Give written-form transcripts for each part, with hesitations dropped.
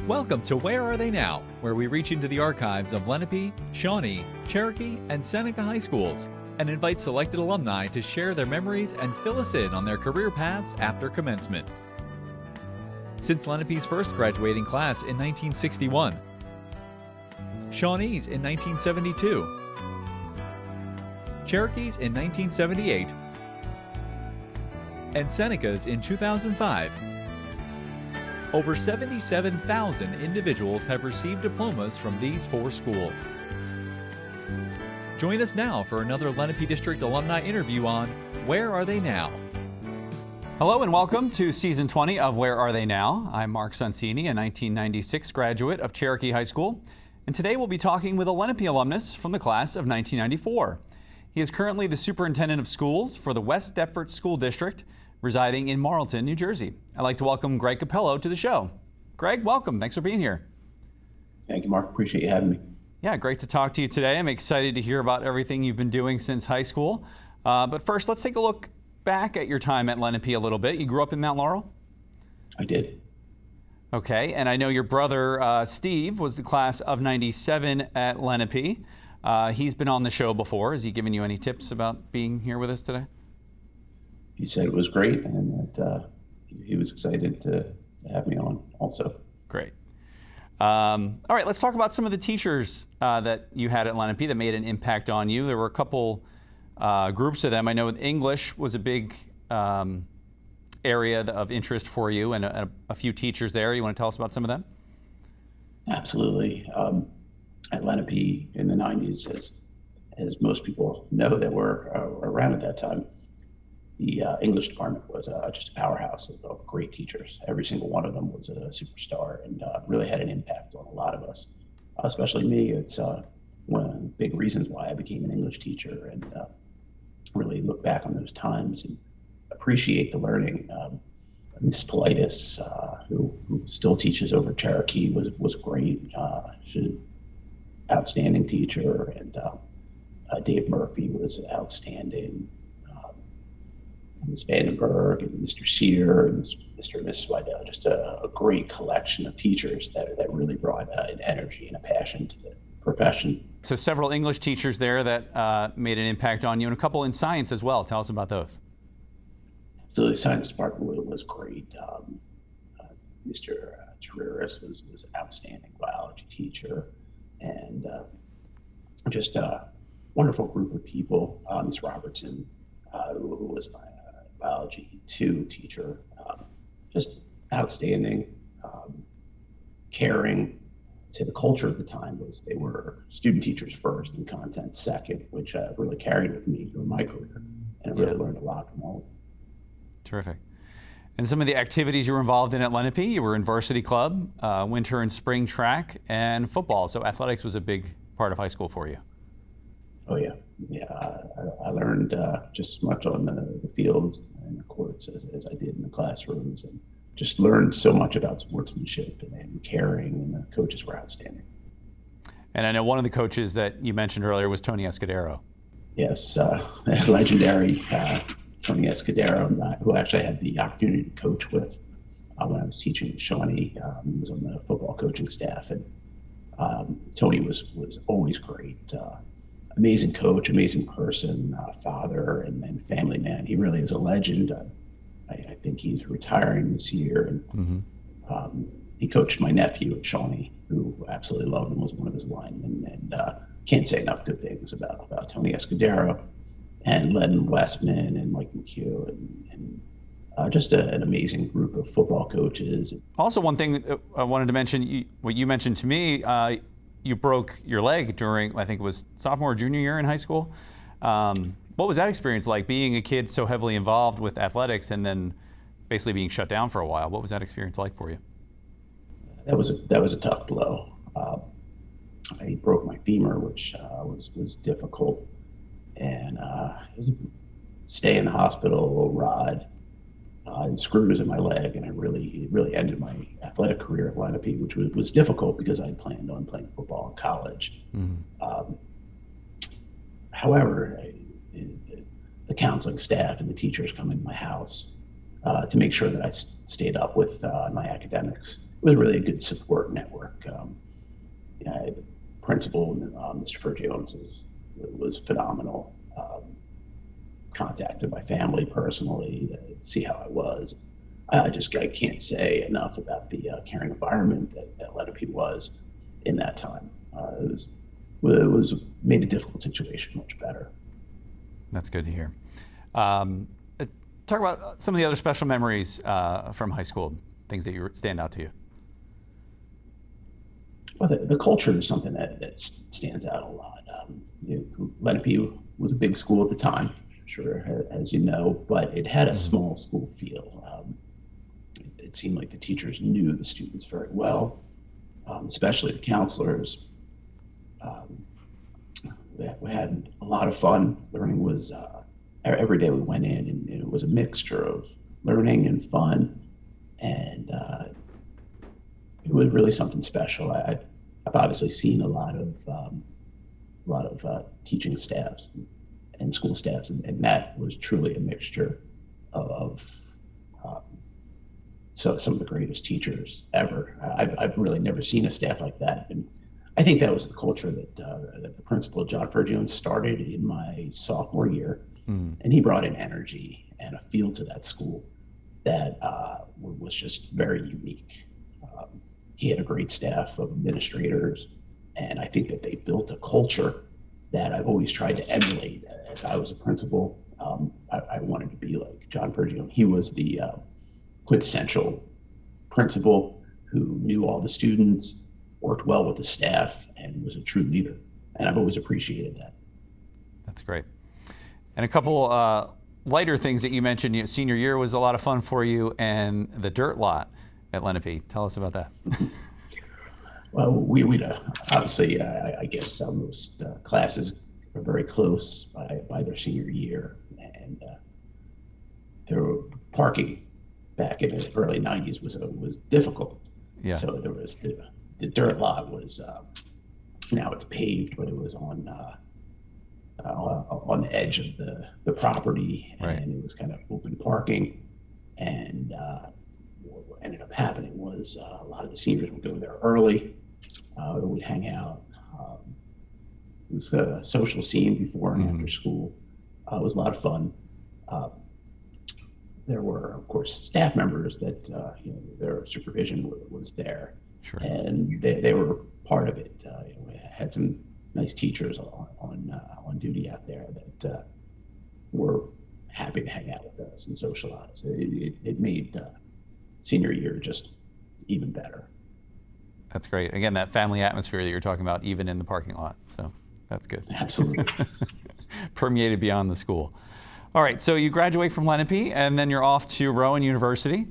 Welcome to Where Are They Now?, where we reach into the archives of Lenape, Shawnee, Cherokee, and Seneca high schools and invite selected alumni to share their memories and fill us in on their career paths after commencement. Since Lenape's first graduating class in 1961, Shawnee's in 1972, Cherokee's in 1978, and Seneca's in 2005, over 77,000 individuals have received diplomas from these four schools. Join us now for another Lenape District alumni interview on Where Are They Now? Hello and welcome to Season 20 of Where Are They Now? I'm Mark Sonsini, a 1996 graduate of Cherokee High School, and today we'll be talking with a Lenape alumnus from the class of 1994. He is currently the superintendent of schools for the West Deptford School District, residing in Marlton, New Jersey. I'd like to welcome Greg Cappello to the show. Greg, welcome. Thanks for being here. Thank you, Mark. Appreciate you having me. Yeah, great to talk to you today. I'm excited to hear about everything you've been doing since high school. But first, let's take a look back at your time at Lenape a little bit. You grew up in Mount Laurel? I did. Okay, and I know your brother Steve was the class of 97 at Lenape. He's been on the show before. Has he given you any tips about being here with us today? He said it was great and that he was excited to have me on also. Great. All right, let's talk about some of the teachers that you had at Lenape that made an impact on you. There were a couple groups of them. I know English was a big area of interest for you, and a few teachers there. You want to tell us about some of them? Absolutely. At Lenape in the 90s, as most people know that were around at that time, the English department was just a powerhouse of great teachers. Every single one of them was a superstar and really had an impact on a lot of us, especially me. It's one of the big reasons why I became an English teacher and really look back on those times and appreciate the learning. Miss Politis, who still teaches over Cherokee, was great. She's an outstanding teacher, and Dave Murphy was outstanding. Ms. Vandenberg and Mr. Sear and Mr. and Mrs. Wydell, just a great collection of teachers that really brought an energy and a passion to the profession. So several English teachers there that made an impact on you, and a couple in science as well. Tell us about those. Absolutely, the science department was great. Mr. Terreras was an outstanding biology teacher, and just a wonderful group of people. Ms. Robertson, who was my biology 2 teacher, just outstanding, caring. I'd say the culture of the time was they were student teachers first and content second, which really carried with me through my career, and I really learned a lot from all of them. Terrific. And some of the activities you were involved in at Lenape, you were in varsity club, winter and spring track, and football. So athletics was a big part of high school for you. Oh yeah. I learned just as much on the fields and the courts as I did in the classrooms, and just learned so much about sportsmanship and caring, and the coaches were outstanding. And I know one of the coaches that you mentioned earlier was Tony Escudero. Yes, legendary Tony Escudero, who actually had the opportunity to coach with when I was teaching at Shawnee. He was on the football coaching staff, and Tony was always great. Amazing coach, amazing person, father, and family man. He really is a legend. I think he's retiring this year. And he coached my nephew at Shawnee, who absolutely loved him, was one of his linemen. And can't say enough good things about Tony Escudero and Len Westman and Mike McHugh and just an amazing group of football coaches. Also, one thing I wanted to mention, what you mentioned to me, you broke your leg during, I think it was sophomore or junior year in high school. What was that experience like, being a kid so heavily involved with athletics and then basically being shut down for a while? What was that experience like for you? That was a tough blow. I broke my femur, which was difficult, and it was a stay in the hospital, rod, and screws in my leg, and it really ended my athletic career at Lenape, which was difficult because I planned on playing football in college. However, the counseling staff and the teachers come in my house to make sure that I stayed up with my academics. was really a good support network. Yeah, principal, Mr. Fergiones, was phenomenal. Contacted my family personally to see how I was. I can't say enough about the caring environment that Lenape was in that time. It was made a difficult situation much better. That's good to hear. Talk about some of the other special memories from high school, things that stand out to you. Well, the culture is something that stands out a lot. Lenape was a big school at the time, sure, as you know, but it had a small school feel. It seemed like the teachers knew the students very well, especially the counselors. We had a lot of fun. Learning was, every day we went in, and it was a mixture of learning and fun, and it was really something special. I've obviously seen a lot of teaching staffs and school staffs, and that was truly a mixture of some of the greatest teachers ever. I've really never seen a staff like that, and I think that was the culture that the principal, John Fergiones, started in my sophomore year, and he brought in energy and a feel to that school that was just very unique. He had a great staff of administrators, and I think that they built a culture that I've always tried to emulate. As I was a principal, I wanted to be like John Fergiones. He was the quintessential principal who knew all the students, worked well with the staff, and was a true leader. And I've always appreciated that. That's great. And a couple lighter things that you mentioned. Senior year was a lot of fun for you, and the dirt lot at Lenape. Tell us about that. Well, we'd obviously, I guess most classes were very close by their senior year, and there were parking back in the early 90s was difficult. Yeah. So there was the dirt lot was now it's paved, but it was on the edge of the property, right. And it was kind of open parking. And what ended up happening was a lot of the seniors would go there early. We'd hang out. It was a social scene before and after school. It was a lot of fun. There were, of course, staff members that their supervision was there, sure. And they were part of it. We had some nice teachers on duty out there that were happy to hang out with us and socialize. It made senior year just even better. That's great. Again, that family atmosphere that you're talking about, even in the parking lot. So that's good. Absolutely. Permeated beyond the school. All right, so you graduate from Lenape, and then you're off to Rowan University,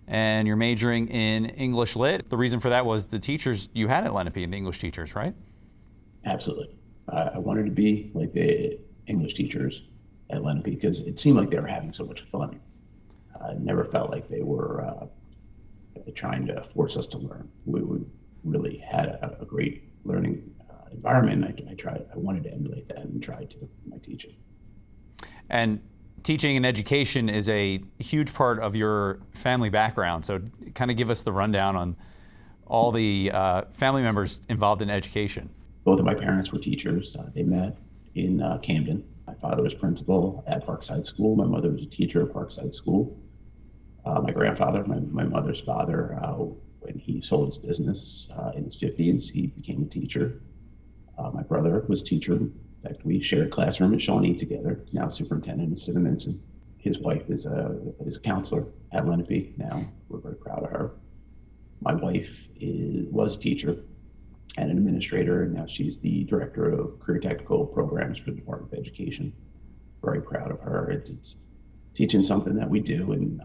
and you're majoring in English Lit. The reason for that was the teachers you had at Lenape, and the English teachers, right? Absolutely. I wanted to be like the English teachers at Lenape because it seemed like they were having so much fun. I never felt like they were trying to force us to learn. We really had a great learning environment. I wanted to emulate that and tried to in my teaching. And teaching and education is a huge part of your family background. So kind of give us the rundown on all the family members involved in education. Both of my parents were teachers. They met in Camden. My father was principal at Parkside School. My mother was a teacher at Parkside School. My grandfather, my mother's father, when he sold his business in his 50s, he became a teacher. My brother was a teacher. In fact, we shared a classroom at Shawnee together, now superintendent at Cinnamon. His wife is a counselor at Lenape now. We're very proud of her. My wife was a teacher and an administrator, and now she's the director of career technical programs for the Department of Education. Very proud of her. It's teaching something that we do, and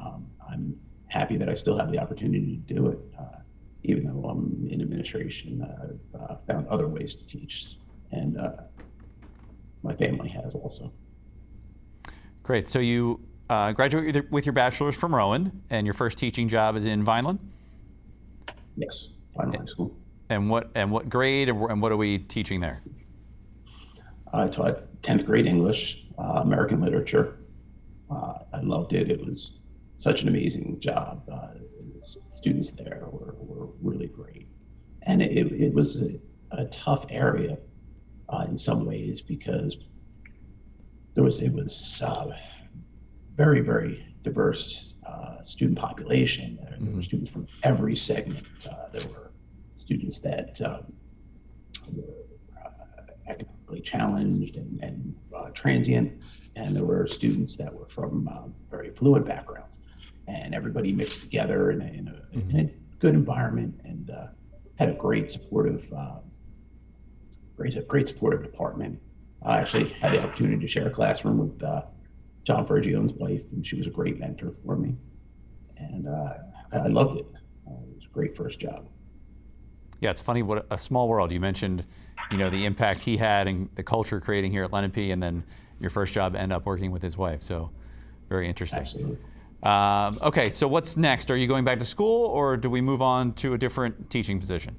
I'm happy that I still have the opportunity to do it. Even though I'm in administration, I've found other ways to teach, and my family has also. Great. So you graduate with your bachelor's from Rowan, and your first teaching job is in Vineland? Yes, Vineland High School. And what grade and what are we teaching there? I taught 10th grade English, American literature. I loved it. It was such an amazing job. Students there were And it was a tough area in some ways because it was very, very diverse student population. There were students from every segment. There were students that were economically challenged and transient, and there were students that were from very affluent backgrounds, and everybody mixed together in a good environment, and had a great supportive department. I actually had the opportunity to share a classroom with John Fergione's wife, and she was a great mentor for me, and I loved it. It was a great first job. Yeah, it's funny what a small world. You mentioned, the impact he had and the culture creating here at Lenape, and then your first job end up working with his wife. So very interesting. Absolutely. Okay, so what's next? Are you going back to school, or do we move on to a different teaching position?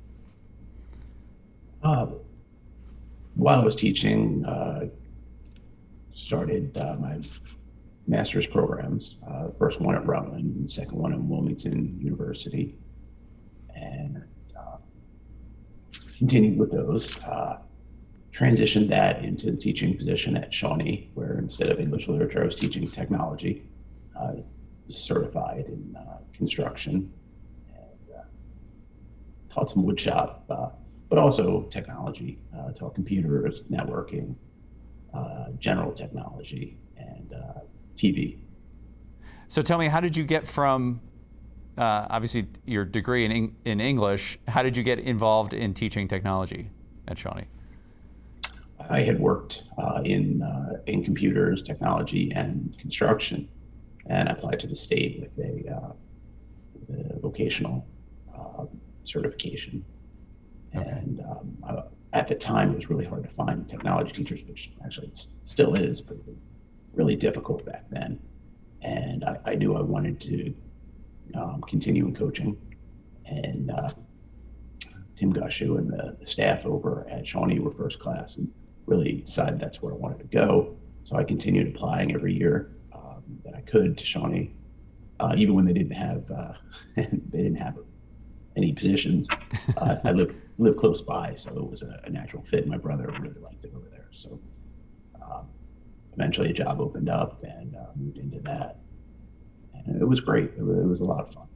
While I was teaching, started my master's programs. The first one at Rutland, the second one at Wilmington University, and continued with those. Transitioned that into the teaching position at Shawnee, where instead of English literature, I was teaching technology. I was certified in construction, and taught some wood shop, but also technology, taught computers, networking, general technology, and TV. So tell me, how did you get from, obviously, your degree in English, how did you get involved in teaching technology at Shawnee? I had worked in computers, technology, and construction, and I applied to the state with a vocational certification. Okay. And at the time, it was really hard to find technology teachers, which actually still is, but really difficult back then. And I knew I wanted to continue in coaching. And Tim Gushu and the staff over at Shawnee were first class, and really decided that's where I wanted to go. So I continued applying every year that I could to Shawnee, even when they didn't have any positions. I lived close by, so it was a natural fit. My brother really liked it over there, so eventually a job opened up, and moved into that, and it was great. It was a lot of fun.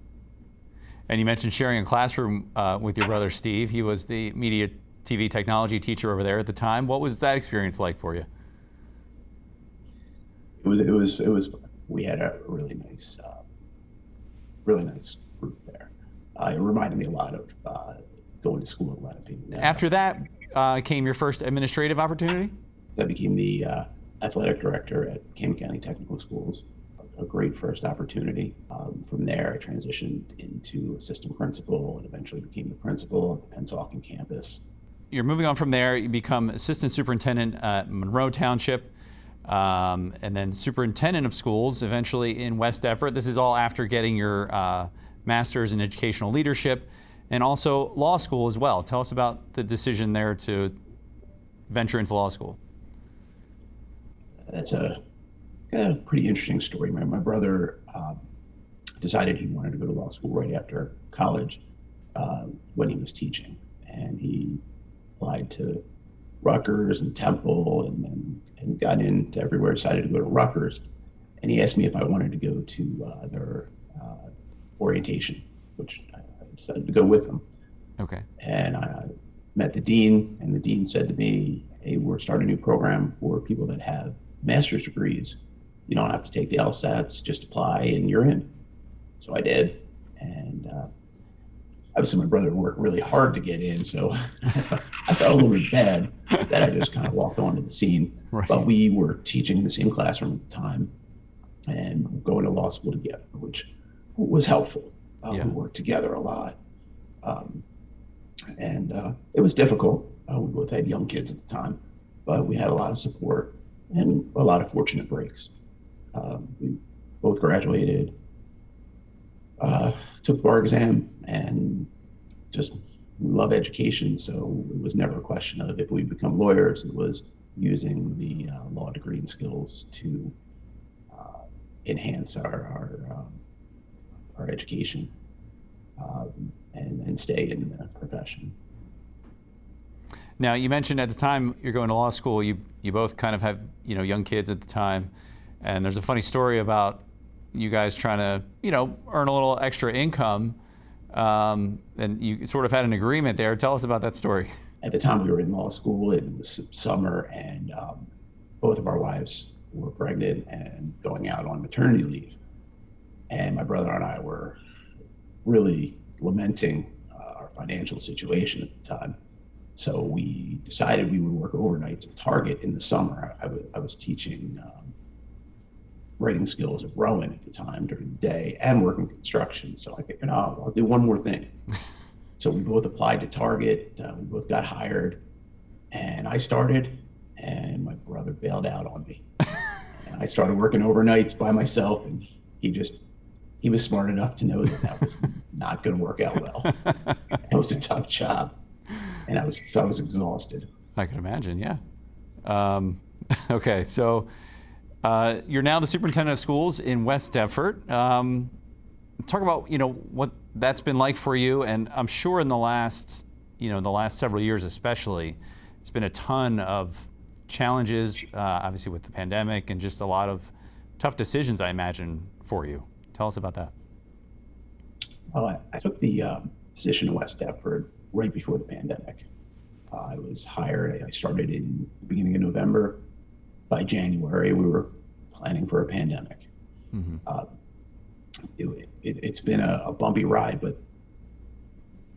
And you mentioned sharing a classroom with your brother Steve. He was the media TV technology teacher over there at the time. What was that experience like for you? It was fun. We had a really nice group there. It reminded me a lot of going to school at Lenape. After that came your first administrative opportunity? I became the athletic director at Camden County Technical Schools. A great first opportunity. From there, I transitioned into assistant principal and eventually became the principal at the Pennsauken campus. You're moving on from there. You become assistant superintendent at Monroe Township, and then superintendent of schools eventually in West Everett. This is all after getting your master's in educational leadership and also law school as well. Tell us about the decision there to venture into law school. That's a pretty interesting story. My brother decided he wanted to go to law school right after college when he was teaching, and he applied to Rutgers and Temple and got into everywhere, decided to go to Rutgers. And he asked me if I wanted to go to their orientation, which I decided to go with him. Okay. And I met the dean, and the dean said to me, "Hey, we're starting a new program for people that have master's degrees. You don't have to take the LSATs, just apply and you're in." So I did. And obviously my brother worked really hard to get in, so I felt a little bit bad that I just kind of walked onto the scene. Right. But we were teaching in the same classroom at the time and going to law school together, which was helpful. We worked together a lot. And it was difficult. We both had young kids at the time, but we had a lot of support and a lot of fortunate breaks. We both graduated, took the bar exam, and just love education. So it was never a question of if we become lawyers. It was using the law degree and skills to enhance our education and stay in the profession. Now, you mentioned at the time you're going to law school, you both kind of have, young kids at the time, and there's a funny story about you guys trying to, earn a little extra income, and you sort of had an agreement there. Tell us about that story. At the time we were in law school, it was summer, and both of our wives were pregnant and going out on maternity leave. And my brother and I were really lamenting our financial situation at the time. So we decided we would work overnights at Target in the summer. I was teaching writing skills at Rowan at the time during the day and working construction. So I figured, I'll do one more thing. So we both applied to Target. We both got hired, and I started, and my brother bailed out on me. And I started working overnights by myself, and he was smart enough to know that was not going to work out well. It was a tough job, and I was exhausted. I can imagine, yeah. Okay, so you're now the superintendent of schools in West Deptford. Talk about what that's been like for you, and I'm sure in the last several years especially, it's been a ton of challenges, obviously with the pandemic, and just a lot of tough decisions, I imagine, for you. Tell us about that. Well, I took the position in West Deptford right before the pandemic. I was hired. I started in the beginning of November. By January, we were planning for a pandemic. Mm-hmm. It's been a bumpy ride, but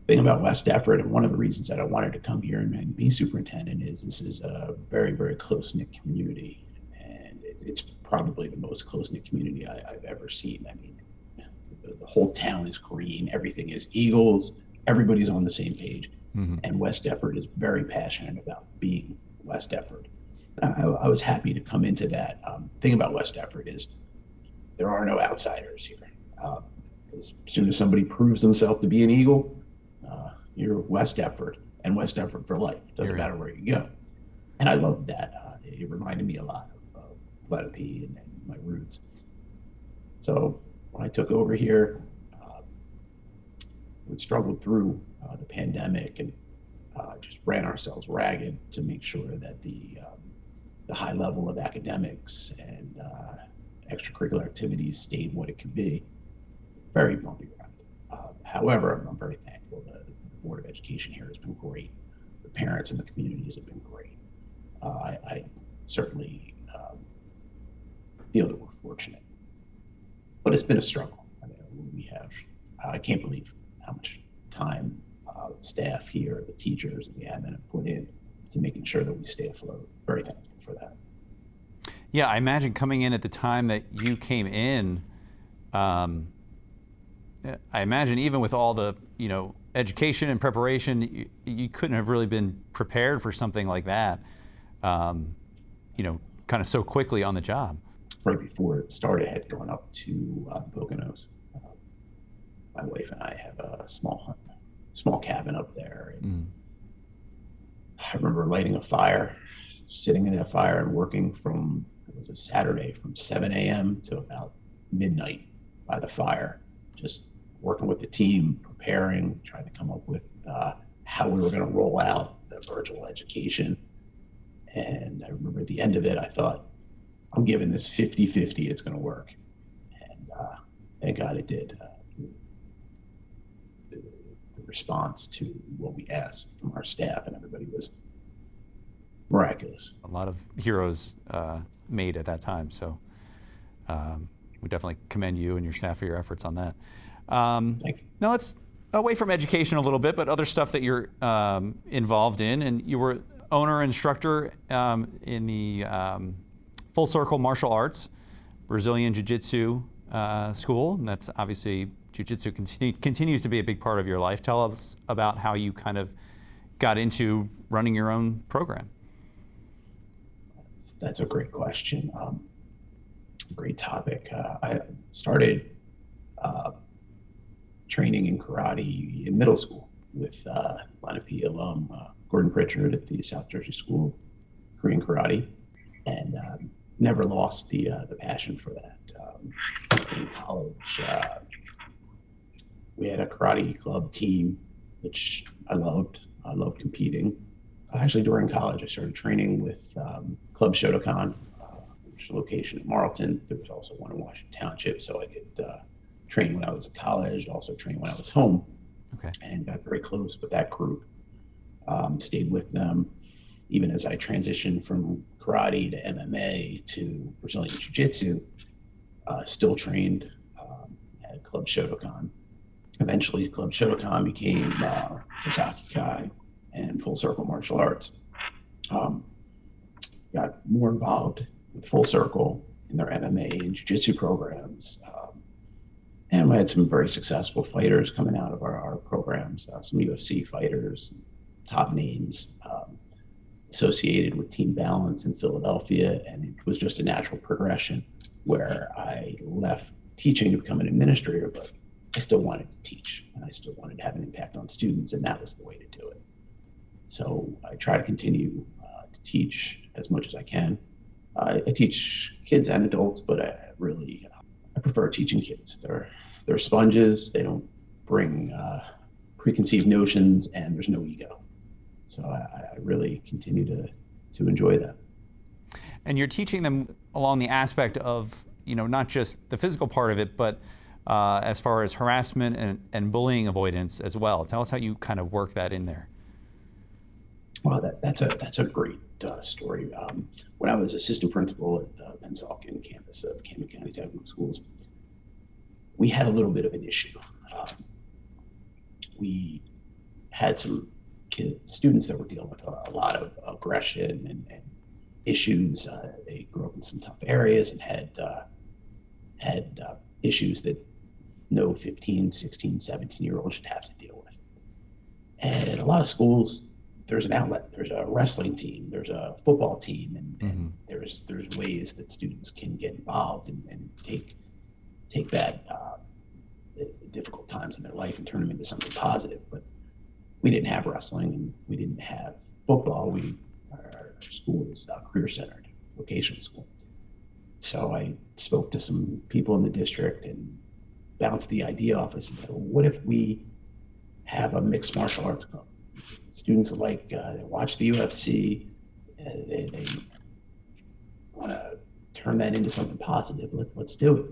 the thing about West Deptford, and one of the reasons that I wanted to come here and be superintendent, is this is a very, very close-knit community, and it's probably the most close-knit community I've ever seen. I mean, the whole town is green, everything is Eagles, everybody's on the same page, mm-hmm. and West Deptford is very passionate about being West Deptford. I was happy to come into that. Thing about West Deptford is there are no outsiders here. As soon as somebody proves themselves to be an Eagle, you're West Deptford, and West Deptford for life. Doesn't matter where you go. And I loved that. It reminded me a lot of Lenape and my roots. So when I took over here, we struggled through the pandemic and just ran ourselves ragged to make sure that the high level of academics and extracurricular activities stayed what it could be. Very bumpy ride. However, I'm very thankful. The Board of Education here has been great. The parents and the communities have been great. I certainly feel that we're fortunate, but it's been a struggle. I mean, I can't believe how much time the staff here, the teachers, and the admin have put in to making sure that we stay afloat. Very thankful for that. Yeah, I imagine coming in at the time that you came in, I imagine even with all the, education and preparation, you couldn't have really been prepared for something like that, kind of so quickly on the job. Right before it started, I had gone up to Poconos. My wife and I have a small cabin up there. And I remember lighting a fire, sitting in that fire and working it was a Saturday, from 7 a.m. to about midnight by the fire, just working with the team, preparing, trying to come up with how we were going to roll out the virtual education. And I remember at the end of it, I thought, I'm giving this 50-50, it's going to work. And thank God it did. The response to what we asked from our staff and everybody was miraculous. A lot of heroes made at that time, so we definitely commend you and your staff for your efforts on that. Thank you. Now let's away from education a little bit, but other stuff that you're involved in, and you were owner and instructor in the Full Circle Martial Arts Brazilian Jiu-Jitsu school, and that's obviously Jiu-Jitsu continues to be a big part of your life. Tell us about how you kind of got into running your own program. That's a great question. Great topic. I started training in karate in middle school with Lenape alum Gordon Pritchard at the South Jersey School of Korean Karate, and never lost the passion for that. In college, we had a karate club team, which I loved competing. Actually, during college, I started training with Club Shotokan, which is a location in Marlton. There was also one in Washington Township, so I could train when I was in college, also train when I was home, Okay. and got very close with that group. Stayed with them even as I transitioned from karate to MMA to Brazilian Jiu-Jitsu. Still trained at Club Shotokan. Eventually, Club Shotokan became Kazaki Kai and Full Circle Martial Arts. Got more involved with Full Circle in their MMA and Jiu-Jitsu programs. And we had some very successful fighters coming out of our programs, some UFC fighters, top names associated with Team Balance in Philadelphia. And it was just a natural progression where I left teaching to become an administrator, but I still wanted to teach and I still wanted to have an impact on students, and that was the way to do it. So I try to continue to teach as much as I can. I teach kids and adults, but I prefer teaching kids. They're sponges. They don't bring preconceived notions, and there's no ego. So I really continue to enjoy that. And you're teaching them along the aspect of, not just the physical part of it, but as far as harassment and bullying avoidance as well. Tell us how you kind of work that in there. Well, that's a great story. When I was assistant principal at the Pennsauken campus of Camden County Technical Schools, we had a little bit of an issue. We had some students that were dealing with a lot of aggression and issues. They grew up in some tough areas and had issues that no 15, 16, 17-year-old should have to deal with. And in a lot of schools, there's an outlet. There's a wrestling team, there's a football team, and there's ways that students can get involved and take that the difficult times in their life and turn them into something positive. But we didn't have wrestling and we didn't have football. Our school was career centered, vocational school. So I spoke to some people in the district and bounced the idea off and said, what if we have a mixed martial arts club? Students they watch the UFC, they want to turn that into something positive. Let's do it.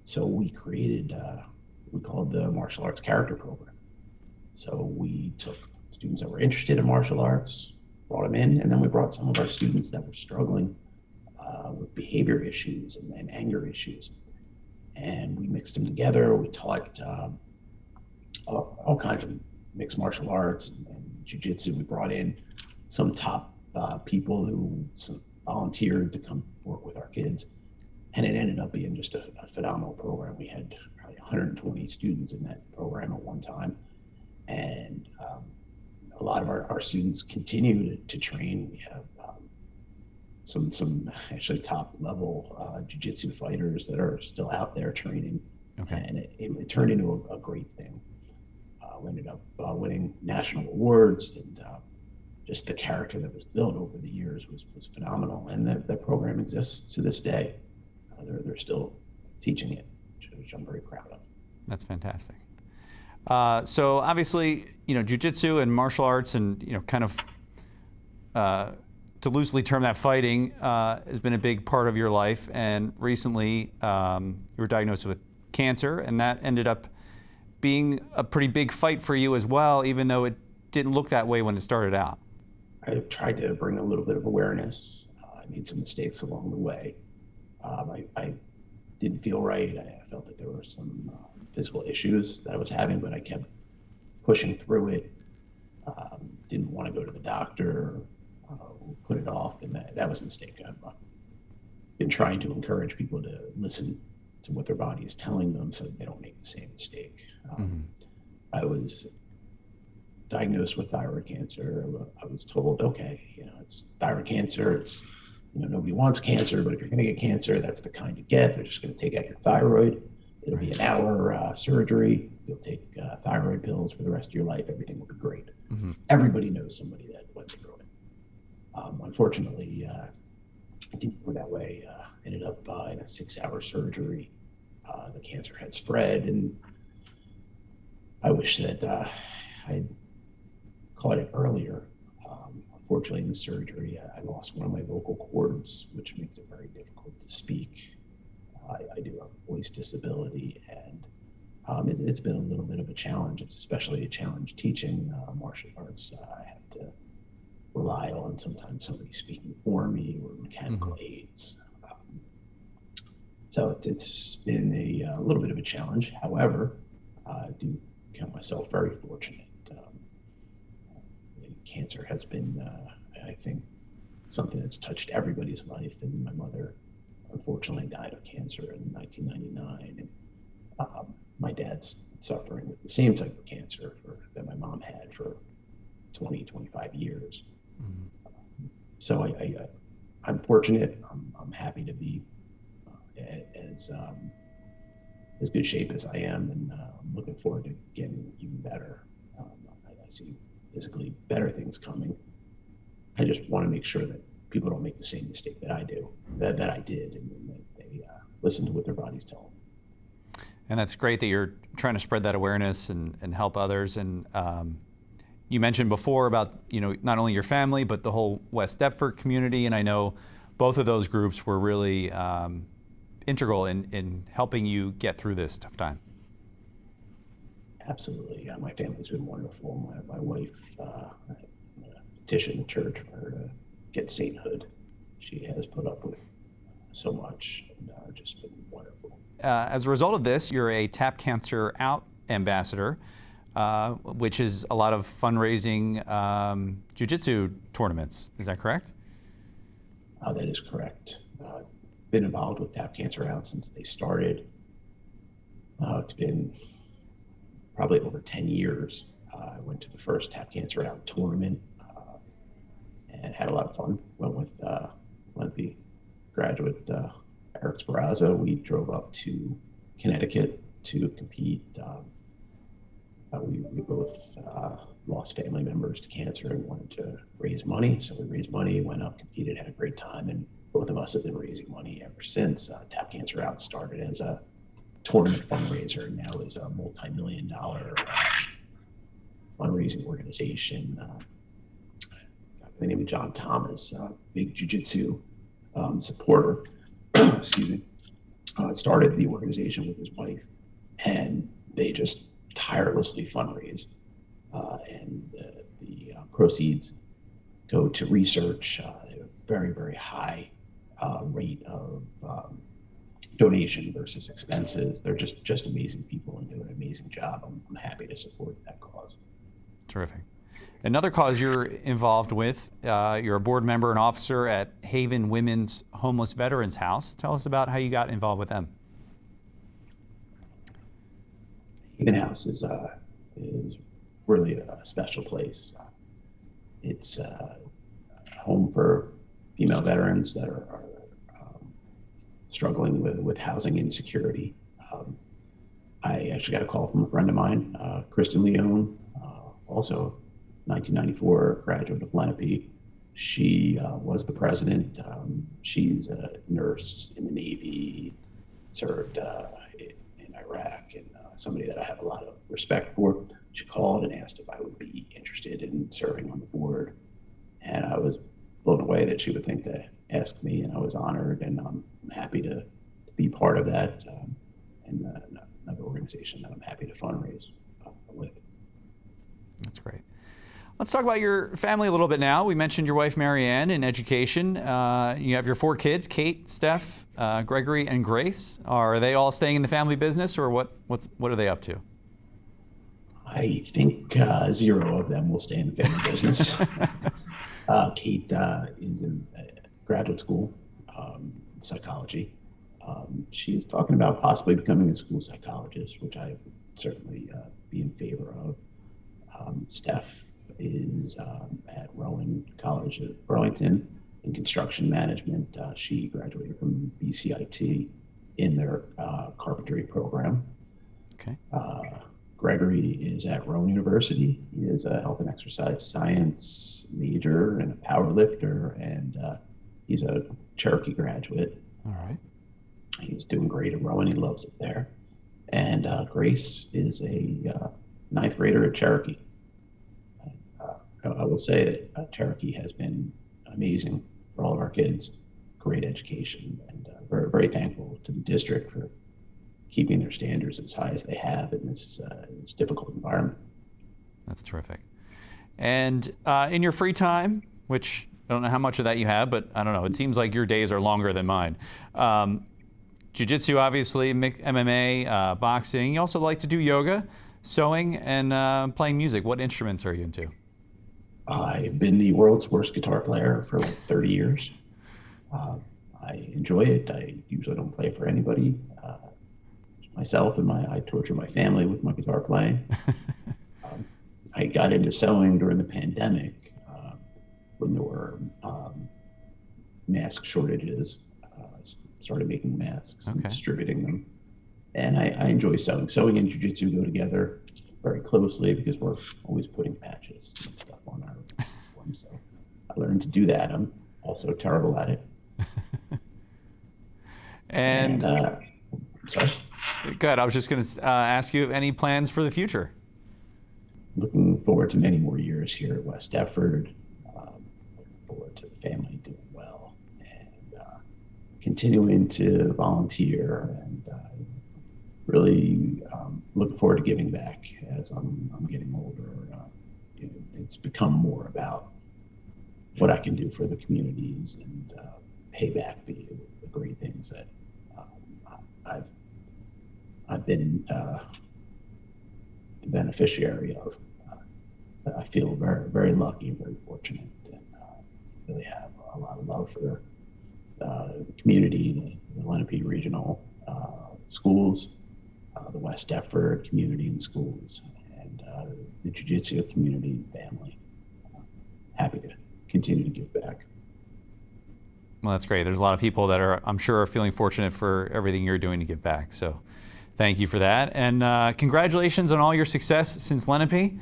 So we created, we called the martial arts character program. So we took students that were interested in martial arts, brought them in, and then we brought some of our students that were struggling with behavior issues and anger issues. And we mixed them together. We taught all kinds of mixed martial arts and jiu-jitsu. We brought in some top people who volunteered to come work with our kids. And it ended up being just a phenomenal program. We had probably 120 students in that program at one time. And a lot of our students continue to train. We have some actually top level jiu-jitsu fighters that are still out there training. Okay. And it turned into a great thing. We ended up winning national awards, and just the character that was built over the years was phenomenal. And that program exists to this day. They're still teaching it, which I'm very proud of. That's fantastic. So obviously, jiu-jitsu and martial arts and, kind of, to loosely term that, fighting has been a big part of your life. And recently you were diagnosed with cancer, and that ended up being a pretty big fight for you as well, even though it didn't look that way when it started out. I've tried to bring a little bit of awareness. I made some mistakes along the way. I didn't feel right. I felt that there were some physical issues that I was having, but I kept pushing through it. Didn't want to go to the doctor, put it off, and that was a mistake. I've been trying to encourage people to listen to what their body is telling them so they don't make the same mistake. I was diagnosed with thyroid cancer. I was told, okay, it's thyroid cancer. It's, nobody wants cancer, but if you're going to get cancer, that's the kind you get. They're just going to take out your thyroid. It'll be an hour surgery. You'll take thyroid pills for the rest of your life. Everything will be great. Everybody knows somebody that went through it. Unfortunately, it didn't go that way. Ended up in a 6-hour surgery. The cancer had spread, and I wish that I caught it earlier. Unfortunately, in the surgery, I lost one of my vocal cords, which makes it very difficult to speak. I do have a voice disability, and it's been a little bit of a challenge. It's especially a challenge teaching martial arts. I have to rely on sometimes somebody speaking for me or mechanical aids. So it's been a little bit of a challenge. However, I do count myself very fortunate. Cancer has been, I think, something that's touched everybody's life. And my mother, unfortunately, died of cancer in 1999. And my dad's suffering with the same type of cancer that my mom had for 20, 25 years. So I'm fortunate. I'm happy to be as good shape as I am, and I'm looking forward to getting even better. I see physically better things coming. I just want to make sure that people don't make the same mistake that I did, and that they listen to what their bodies tell them. And that's great that you're trying to spread that awareness and help others. And you mentioned before about, not only your family, but the whole West Deptford community. And I know both of those groups were really integral in helping you get through this tough time. Absolutely. My family's been wonderful. My wife petitioned the church for her to get sainthood. She has put up with so much, and just been wonderful. As a result of this, you're a Tap Cancer Out ambassador, which is a lot of fundraising jiu-jitsu tournaments. Is that correct? That is correct. Been involved with Tap Cancer Out since they started. It's been probably over 10 years. I went to the first Tap Cancer Out tournament and had a lot of fun. Went with Lenape graduate Eric Sparazza. We drove up to Connecticut to compete. We both lost family members to cancer and wanted to raise money. So we raised money, went up, competed, had a great time, and both of us have been raising money ever since. Tap Cancer Out started as a tournament fundraiser and now is a multi-million-dollar fundraising organization. The name of John Thomas, big jiu-jitsu supporter, excuse me, started the organization with his wife, and they just tirelessly fundraise, and the proceeds go to research. They have a very, very high rate of donation versus expenses. They're just amazing people and do an amazing job. I'm happy to support that cause. Terrific. Another cause you're involved with, you're a board member and officer at Haven Women's Homeless Veterans House. Tell us about how you got involved with them. Haven House is really a special place. It's a home for female veterans that are struggling with housing insecurity. I actually got a call from a friend of mine, Kristen Leone, also 1994 graduate of Lenape. She was the president. She's a nurse in the Navy, served in Iraq, and somebody that I have a lot of respect for. She called and asked if I would be interested in serving on the board. And I was blown away that she would think to ask me, and I was honored, and I'm happy to be part of that, and another organization that I'm happy to fundraise with. That's great. Let's talk about your family a little bit now. We mentioned your wife, Marianne, in education. You have your 4 kids, Kate, Steph, Gregory, and Grace. Are they all staying in the family business, or what are they up to? I think 0 of them will stay in the family business. Kate is in graduate school, psychology. She's talking about possibly becoming a school psychologist, which I would certainly be in favor of. Steph is at Rowan College at Burlington in construction management. She graduated from BCIT in their carpentry program. Okay. Gregory is at Rowan University. He is a health and exercise science major and a power lifter, and he's a Cherokee graduate. All right. He's doing great at Rowan. He loves it there. And Grace is a 9th grader at Cherokee. will say that Cherokee has been amazing for all of our kids. Great education, and very, very thankful to the district for keeping their standards as high as they have in this difficult environment. That's terrific. And in your free time, which I don't know how much of that you have, but I don't know, it seems like your days are longer than mine. Jiu-jitsu, obviously, MMA, boxing. You also like to do yoga, sewing, and playing music. What instruments are you into? I've been the world's worst guitar player for like 30 years. I enjoy it. I usually don't play for anybody. Myself and I torture my family with my guitar playing. I got into sewing during the pandemic when there were mask shortages. Started making masks and distributing them. And I enjoy sewing. Sewing and jiu-jitsu go together very closely because we're always putting patches and stuff on our uniforms. So I learned to do that. I'm also terrible at it. And sorry? Good. I was just going to ask you any plans for the future. Looking forward to many more years here at West Deptford. Looking forward to the family doing well and continuing to volunteer and really looking forward to giving back as I'm getting older. It's become more about what I can do for the communities and pay back the great things that I've been the beneficiary of. I feel very, very lucky and very fortunate, and really have a lot of love for the community, the Lenape Regional schools, the West Deptford community and schools, and the Jiu-Jitsu community and family. Happy to continue to give back. Well, that's great. There's a lot of people that I'm sure, are feeling fortunate for everything you're doing to give back. So thank you for that. And congratulations on all your success since Lenape.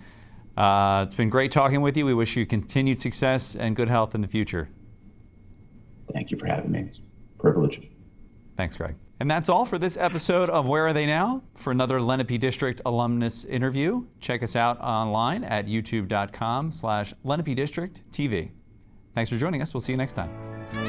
It's been great talking with you. We wish you continued success and good health in the future. Thank you for having me. It's a privilege. Thanks, Greg. And that's all for this episode of Where Are They Now? For another Lenape District alumnus interview, check us out online at youtube.com/Lenape District TV. Thanks for joining us. We'll see you next time.